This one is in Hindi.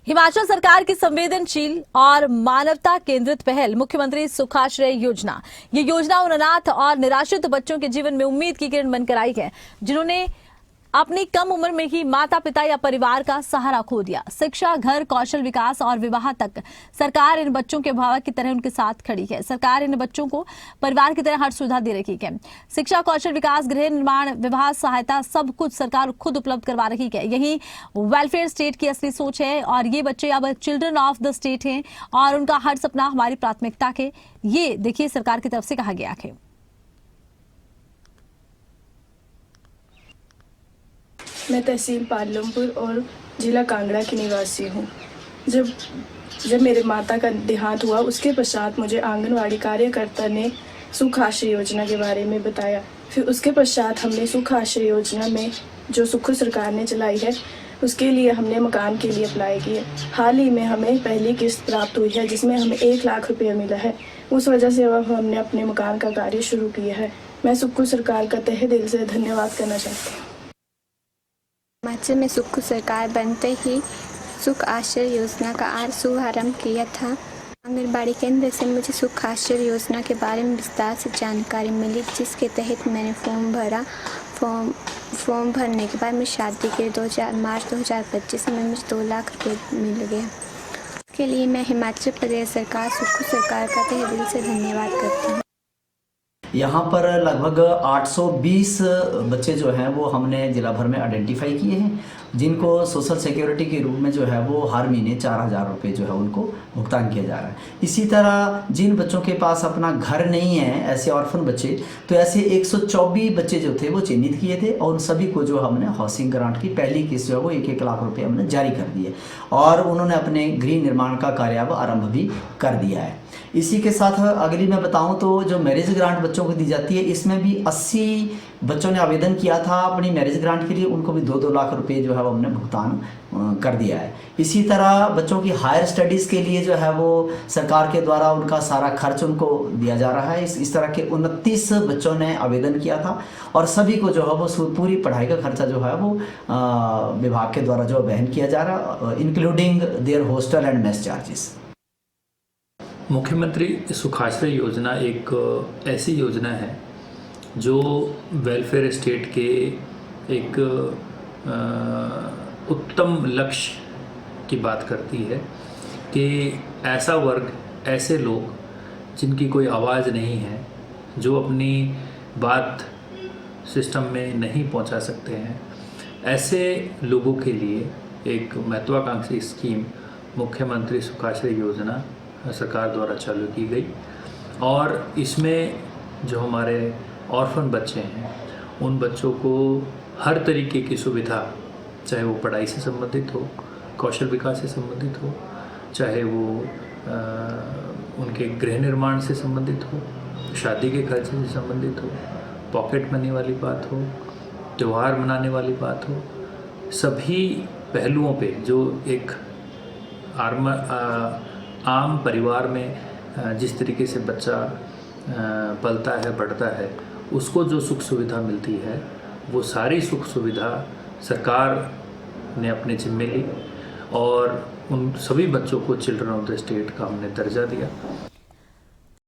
हिमाचल सरकार की संवेदनशील और मानवता केंद्रित पहल मुख्यमंत्री सुखाश्रय योजना। ये योजना उन अनाथ और निराश्रित बच्चों के जीवन में उम्मीद की किरण बनकर आई है, जिन्होंने अपनी कम उम्र में ही माता पिता या परिवार का सहारा खो दिया। शिक्षा, घर, कौशल विकास और विवाह तक सरकार इन बच्चों के अभिभावक की तरह उनके साथ खड़ी है। सरकार इन बच्चों को परिवार की तरह हर सुविधा दे रही है। शिक्षा, कौशल विकास, गृह निर्माण, विवाह सहायता, सब कुछ सरकार खुद उपलब्ध करवा रही है। यही वेलफेयर स्टेट की असली सोच है और ये बच्चे अब चिल्ड्रन ऑफ द स्टेट हैं और उनका हर सपना हमारी प्राथमिकता है। ये देखिए सरकार की तरफ से कहा गया है। मैं तहसील पालमपुर और ज़िला कांगड़ा की निवासी हूँ। जब मेरे माता का देहांत हुआ, उसके पश्चात मुझे आंगनवाड़ी कार्यकर्ता ने सुख आश्रय योजना के बारे में बताया। फिर उसके पश्चात हमने सुख आश्रय योजना में जो सुख सरकार ने चलाई है, उसके लिए हमने मकान के लिए अप्लाई किया। हाल ही में हमें पहली किस्त प्राप्त हुई है, जिसमें हमें 1 लाख रुपये मिला है। उस वजह से अब हमने अपने मकान का कार्य शुरू किया है। मैं सुख सरकार का तहे दिल से धन्यवाद करना चाहती हूँ। हिमाचल में सुख सरकार बनते ही सुख आश्रय योजना का शुभारंभ किया था। आंगनबाड़ी केंद्र से मुझे सुख आश्रय योजना के बारे में विस्तार से जानकारी मिली, जिसके तहत मैंने फॉर्म भरा। फॉर्म भरने के बाद मेरी शादी के मार्च 2025 में मुझे 2 लाख रुपये मिल गए। इसके लिए मैं हिमाचल प्रदेश सरकार, सुख सरकार का तहे दिल से धन्यवाद करती हूँ। यहाँ पर लगभग 820 बच्चे जो हैं वो हमने जिला भर में आइडेंटिफाई किए हैं, जिनको सोशल सिक्योरिटी के रूप में जो है वो हर महीने 4000 रुपये जो है उनको भुगतान किया जा रहा है। इसी तरह जिन बच्चों के पास अपना घर नहीं है, ऐसे ऑर्फन बच्चे, तो ऐसे 124 बच्चे जो थे वो चिन्हित किए थे और उन सभी को जो हमने हाउसिंग ग्रांट की पहली किस्त जो है वो 1-1 लाख रुपये हमने जारी कर दिए और उन्होंने अपने गृह निर्माण का कार्य अब आरंभ भी कर दिया है। इसी के साथ अगली मैं बताऊं तो जो मैरिज ग्रांट बच्चों को दी जाती है, इसमें भी 80 बच्चों ने आवेदन किया था अपनी मैरिज ग्रांट के लिए, उनको भी 2-2 लाख रुपए जो है वो हमने भुगतान कर दिया है। इसी तरह बच्चों की हायर स्टडीज़ के लिए जो है वो सरकार के द्वारा उनका सारा खर्च उनको दिया जा रहा है। इस तरह के 29 बच्चों ने आवेदन किया था और सभी को जो है वो पूरी पढ़ाई का खर्चा जो है वो विभाग के द्वारा जो वहन किया जा रहा है, including there hostel and mess charges. मुख्यमंत्री सुखाश्रय योजना एक ऐसी योजना है जो वेलफेयर स्टेट के एक उत्तम लक्ष्य की बात करती है कि ऐसा वर्ग, ऐसे लोग जिनकी कोई आवाज़ नहीं है, जो अपनी बात सिस्टम में नहीं पहुंचा सकते हैं, ऐसे लोगों के लिए एक महत्वाकांक्षी स्कीम मुख्यमंत्री सुखाश्रय योजना सरकार द्वारा चालू की गई। और इसमें जो हमारे ऑर्फन बच्चे हैं, उन बच्चों को हर तरीके की सुविधा, चाहे वो पढ़ाई से संबंधित हो, कौशल विकास से संबंधित हो, चाहे वो उनके गृह निर्माण से संबंधित हो, शादी के खर्चे से संबंधित हो, पॉकेट मनी वाली बात हो, त्यौहार मनाने वाली बात हो, सभी पहलुओं पे जो एक आम परिवार में जिस तरीके से बच्चा पलता है, बढ़ता है, उसको जो सुख सुविधा मिलती है, वो सारी सुख सुविधा सरकार ने अपने जिम्मे ली और उन सभी बच्चों को चिल्ड्रन ऑफ द स्टेट का हमने दर्जा दिया।